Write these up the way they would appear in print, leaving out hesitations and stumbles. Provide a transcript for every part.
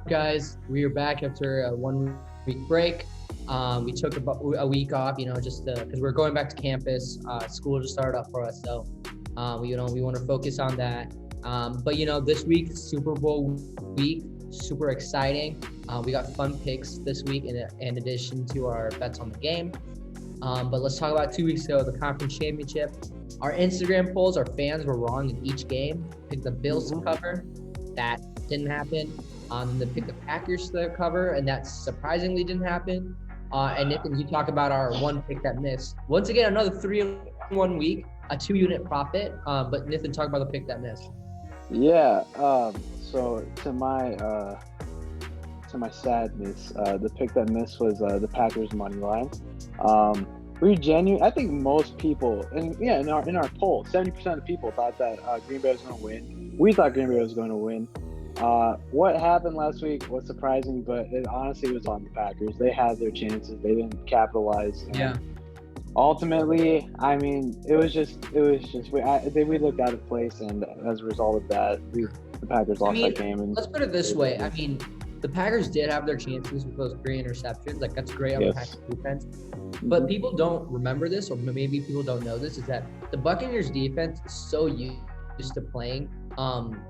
guys? We are back after a 1 week break. We took about a week off, just because we're going back to campus. School just started up for us, so we want to focus on that. But this week, Super Bowl week, super exciting. We got fun picks this week in addition to our bets on the game. But let's talk about 2 weeks ago, the conference championship. Our Instagram polls, our fans were wrong in each game. Picked the Bills to cover. That didn't happen. They picked the Packers to cover, and that surprisingly didn't happen. And Nathan, you talk about our one pick that missed. Once again, another 3-in-1 week, a 2-unit profit. But Nathan, talk about the pick that missed. Yeah. So to my sadness, the pick that missed was the Packers money line. I think most people, in our poll, 70% of people thought that Green Bay was going to win. We thought Green Bay was going to win. What happened last week was surprising, but it honestly was on the Packers. They had their chances. They didn't capitalize. Yeah. Ultimately, I mean, it was just we looked out of place, and as a result of that, the Packers lost that game. And let's put it this way. I mean, the Packers did have their chances with those 3 interceptions. Like, that's great on the Packers defense. But people don't remember this, or maybe people don't know this, is that the Buccaneers defense is so used to playing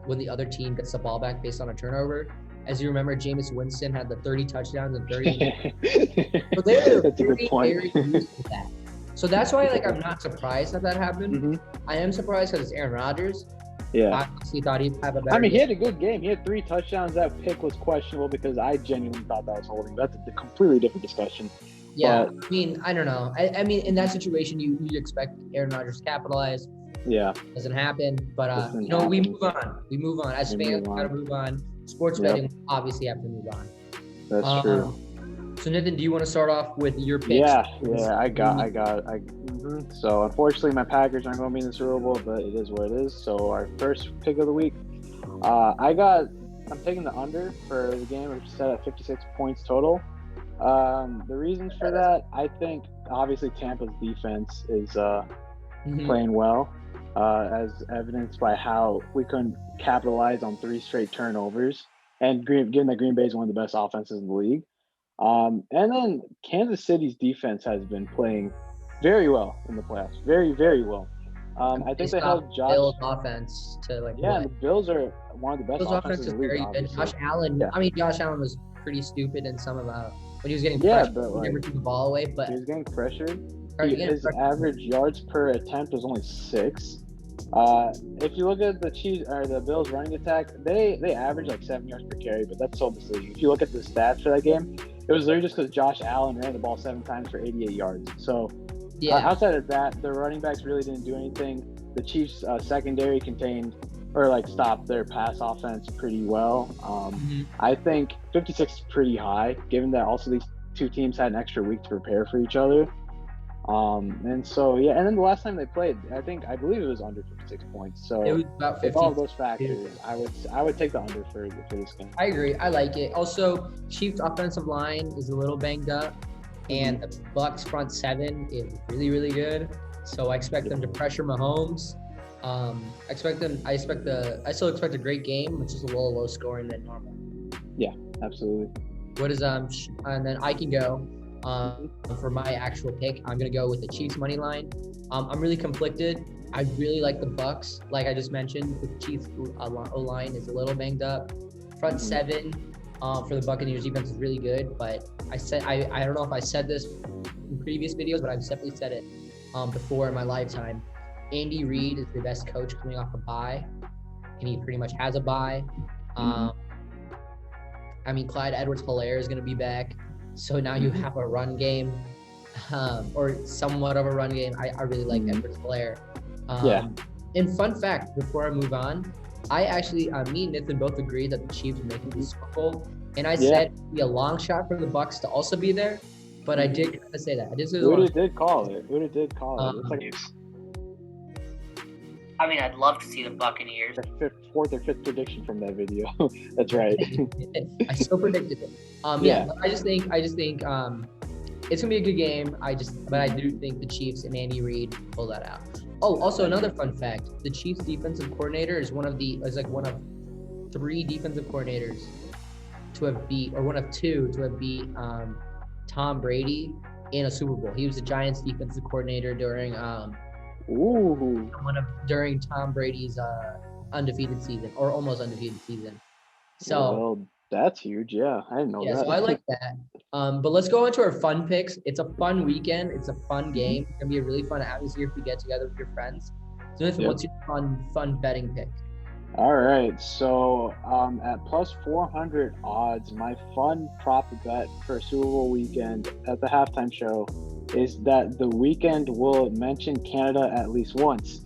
when the other team gets the ball back based on a turnover. As you remember, Jameis Winston had the 30 touchdowns and 30. So they're very used to that. So that's why, I'm not surprised that happened. Mm-hmm. I am surprised because it's Aaron Rodgers. Yeah. I honestly thought he'd have a better game. He had a good game. He had 3 touchdowns. That pick was questionable because I genuinely thought that was holding. That's a completely different discussion. Yeah, I mean, I don't know. I mean, in that situation, you expect Aaron Rodgers to capitalize. Yeah. Doesn't happen. But, we move on. We move on. As fans, we got to move on. Sports betting, obviously have to move on. That's true. So, Nathan, do you want to start off with your picks? Yeah, I got. So, unfortunately, my Packers aren't going to be in the Super Bowl, but it is what it is. So, our first pick of the week, I'm taking the under for the game, which is set at 56 points total. The reasons for that, I think, obviously, Tampa's defense is playing well, as evidenced by how we couldn't capitalize on 3 straight turnovers, and given that Green Bay is one of the best offenses in the league. And then Kansas City's defense has been playing very well in the playoffs. Very, very well. I think they held Bills offense to the Bills are one of the best offenses in the league. Very good. Josh Allen. Yeah. I mean, Josh Allen was pretty stupid in some of when he was getting pressured. But he never took the ball away. But he was getting pressured. His average yards per attempt was only 6. If you look at the Chiefs or the Bills running attack, they average 7 yards per carry, but that's so misleading. If you look at the stats for that game, it was literally just because Josh Allen ran the ball 7 times for 88 yards. So outside of that, the running backs really didn't do anything. The Chiefs secondary contained or stopped their pass offense pretty well. I think 56 is pretty high, given that also these 2 teams had an extra week to prepare for each other. And then the last time they played, I believe it was under 56 points. So it was about 50. With all those factors, I would take the under for this game. I agree. I like it. Also, Chiefs offensive line is a little banged up, and the Bucs front 7 is really, really good. So I expect them to pressure Mahomes. I still expect a great game, which is a little low scoring than normal. Yeah, absolutely. What is and then I can go. For my actual pick, I'm gonna go with the Chiefs money line. I'm really conflicted. I really like the Bucs. Like I just mentioned, the Chiefs O-line is a little banged up. Front 7 for the Buccaneers defense is really good, but I don't know if I said this in previous videos, but I've definitely said it before in my lifetime. Andy Reid is the best coach coming off a bye, and he pretty much has a bye. I mean, Clyde Edwards-Helaire is gonna be back. So now you have a run game, or somewhat of a run game. I really like Edwards-Helaire. And fun fact, before I move on, I actually, me and Nathan both agreed that the Chiefs were making the Super Bowl. And I said it'd be a long shot for the Bucs to also be there. But I did kind of say that. Uda did call it. I mean, I'd love to see the Buccaneers. 4th or 5th prediction from that video. That's right. I still predicted it. I just think it's gonna be a good game. But I do think the Chiefs and Andy Reid pull that out. Oh, also another fun fact: the Chiefs defensive coordinator is one of 3 defensive coordinators to have beat, or one of two to have beat Tom Brady in a Super Bowl. He was the Giants defensive coordinator during during Tom Brady's undefeated season, or almost undefeated season. So well, that's huge. Yeah, I didn't know that. so I like that. But let's go into our fun picks. It's a fun weekend. It's a fun game. It's gonna be a really fun atmosphere if you get together with your friends. So Nathan, what's your fun betting pick? All right, so at plus 400 odds, my fun prop bet for Super Bowl weekend at the halftime show is that the Weeknd will mention Canada at least once.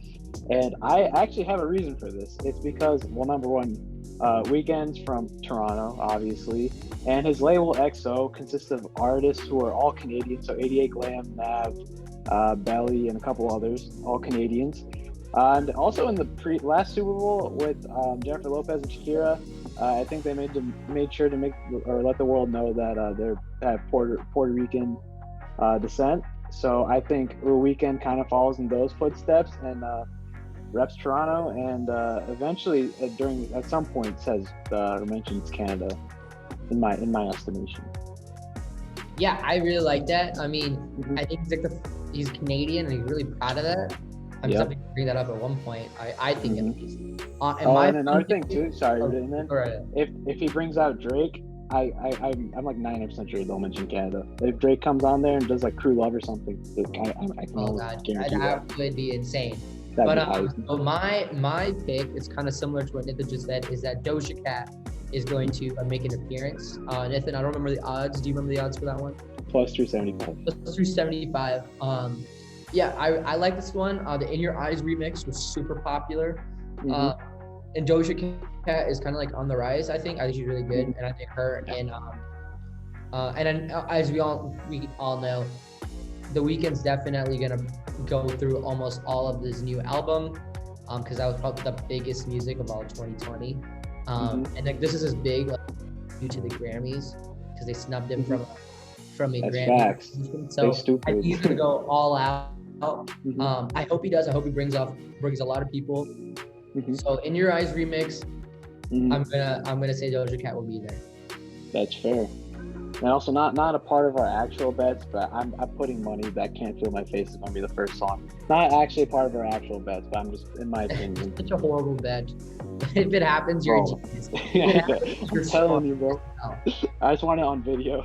And I actually have a reason for this. It's because, well, number one, Weeknd's from Toronto, obviously, and his label XO consists of artists who are all Canadian, so 88 Glam, Nav, Belly, and a couple others, all Canadians. And also in the last Super Bowl with Jennifer Lopez and Shakira, I think they made sure to let the world know that they have Puerto Rican descent. So I think the Weeknd kind of follows in those footsteps and reps Toronto, and eventually at some point says or mentions Canada in my estimation. Yeah, I really like that. I mean, I think he's Canadian and he's really proud of that. I'm just having to bring that up at one point. I think at least. And another thing too. Sorry, right. If he brings out Drake, I'm like 90% sure they'll mention Canada. If Drake comes on there and does like Crew Love or something, I can guarantee that would be insane. That'd be so my pick is kind of similar to what Nathan just said. Is that Doja Cat is going to make an appearance. Nathan, I don't remember the odds. Do you remember the odds for that one? Plus 375. Plus 375. Yeah, I like this one. The In Your Eyes remix was super popular. And Doja Cat is kind of like on the rise, I think. I think she's really good. And I think her and then as we all know, The Weeknd's definitely gonna go through almost all of this new album, because that was probably the biggest music of all 2020. And like this is as big due to the Grammys, because they snubbed him from a That's Grammy. Facts. So I think he's gonna go all out. I hope he does. I hope he brings a lot of people. So In Your Eyes remix, I'm gonna say Doja Cat will be there. That's fair. And also not a part of our actual bets, but I'm putting money that Can't Feel My Face is gonna be the first song. Not actually part of our actual bets, but I'm just, in my opinion. Such a horrible bet. If it happens, you're a genius. I'm telling you, bro. I just want it on video.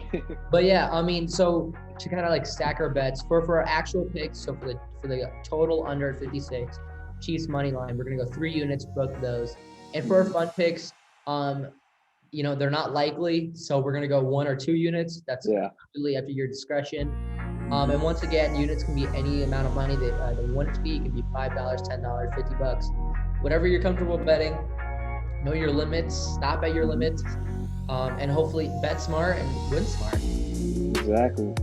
But yeah, I mean, so to kind of like stack our bets for our actual picks, so for the total under 56, Chiefs money line, we're gonna go 3 units for both of those. And for our fun picks, they're not likely, so we're gonna go 1 or 2 units. That's completely up to your discretion. And once again, units can be any amount of money that they want it to be. It can be $5, $10, $50, whatever you're comfortable betting. Know your limits, stop at your limits, and hopefully bet smart and win smart. Exactly.